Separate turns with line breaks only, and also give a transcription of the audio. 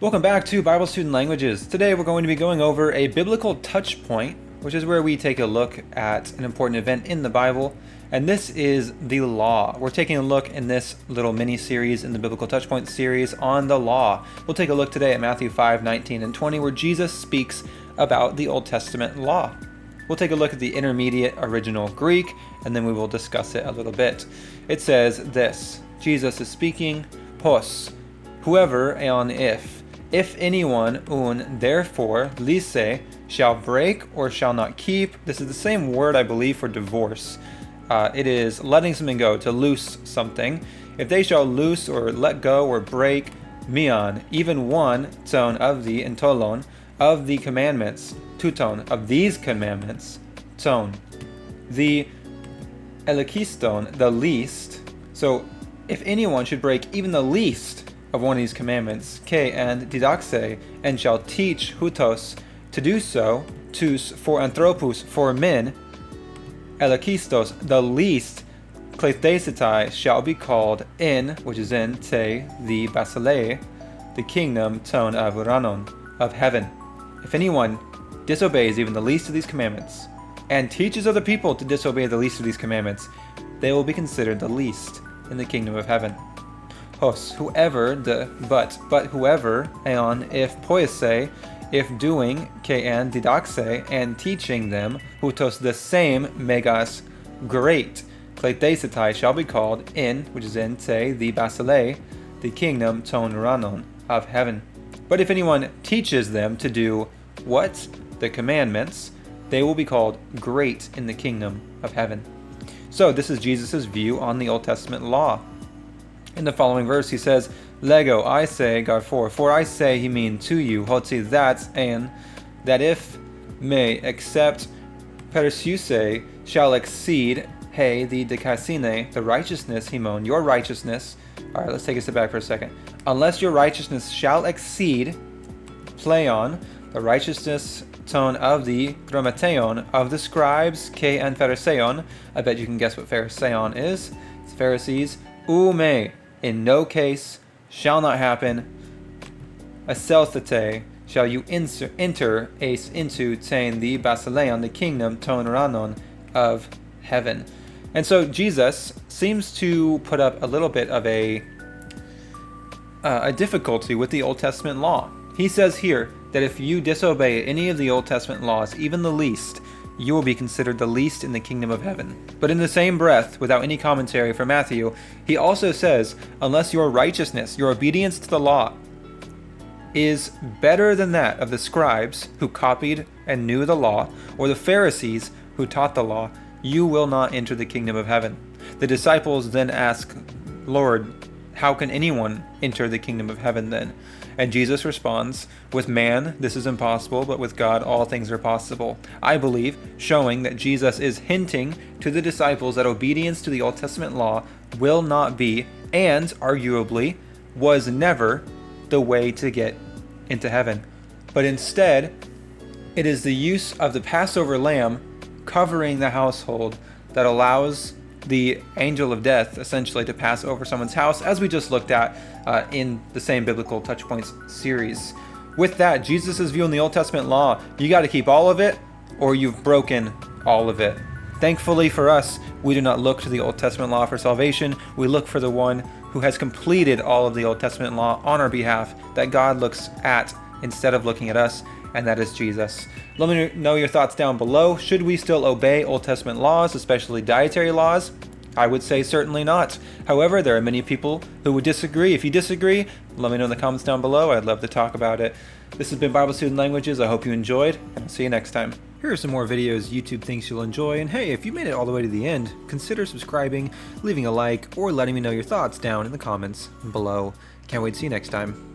Welcome back to Bible Student Languages. Today we're going to be going over a biblical touch point, which is where we take a look at an important event in the Bible, and this is the law. We're taking a look in this little mini-series in the Biblical Touchpoint series on the law. We'll take a look today at Matthew 5:19 and 20, where Jesus speaks about the Old Testament law. We'll take a look at the intermediate original Greek, and then we will discuss it a little bit. It says this: Jesus is speaking, pos, whoever, eon, if anyone, therefore, lise, shall break or shall not keep. This is the same word, I believe, for divorce. It is letting something go, to loose something. If they shall loose or let go or break, mion, even one, ton of the, entolon, of the commandments, tuton, of these commandments, ton, the elekiston, the least. So if anyone should break even the least of one of these commandments, ke and didaxe, and shall teach hutos to do so, tous for anthropos, for men, elekistos, the least, klethesetai, shall be called in, which is in, te, the basileia, the kingdom, ton of uranon, of heaven. If anyone disobeys even the least of these commandments, and teaches other people to disobey the least of these commandments, they will be considered the least in the kingdom of heaven. Hos, whoever, but whoever, eon, if poise, if doing, ke and didaxe, and teaching them, hutos, the same, megas, great, klethesetai, shall be called in, which is in, te, the basileia, the kingdom, ton uranon, of heaven. But if anyone teaches them to do what? The commandments, they will be called great in the kingdom of heaven. So this is Jesus' view on the Old Testament law. In the following verse, he says, Lego, I say, Garfor, for I say, he mean to you, hotzi, that, and that if may, except perseuse, shall exceed, hey, the dekasine, the righteousness, himon, your righteousness. All right, let's take a step back for a second. Unless your righteousness shall exceed, pleon, the righteousness, ton of the grammateon, of the scribes, ke and phariseon. I bet you can guess what phariseon is. It's Pharisees. Ume, in no case, shall not happen. Aselthete, shall you enter ace into tain the basileon, the kingdom, ton ranon, of heaven. And so Jesus seems to put up a little bit of a difficulty with the Old Testament law. He says here that if you disobey any of the Old Testament laws, even the least, you will be considered the least in the kingdom of heaven. But in the same breath, without any commentary from Matthew, he also says, unless your righteousness, your obedience to the law, is better than that of the scribes who copied and knew the law, or the Pharisees who taught the law, you will not enter the kingdom of heaven. The disciples then ask, Lord, how can anyone enter the kingdom of heaven then? And Jesus responds, with man, this is impossible, but with God, all things are possible. I believe, showing that Jesus is hinting to the disciples that obedience to the Old Testament law will not be, and arguably, was never the way to get into heaven. But instead, it is the use of the Passover lamb covering the household that allows the angel of death essentially to pass over someone's house, as we just looked at in the same Biblical Touchpoints series. With that, Jesus' view on the Old Testament law, you got to keep all of it or you've broken all of it. Thankfully for us, we do not look to the Old Testament law for salvation. We look for the one who has completed all of the Old Testament law on our behalf, that God looks at instead of looking at us, and that is Jesus. Let me know your thoughts down below. Should we still obey Old Testament laws, especially dietary laws? I would say certainly not. However, there are many people who would disagree. If you disagree, let me know in the comments down below. I'd love to talk about it. This has been Bible Student Languages. I hope you enjoyed, and I'll see you next time. Here are some more videos YouTube thinks you'll enjoy, and hey, if you made it all the way to the end, consider subscribing, leaving a like, or letting me know your thoughts down in the comments below. Can't wait to see you next time.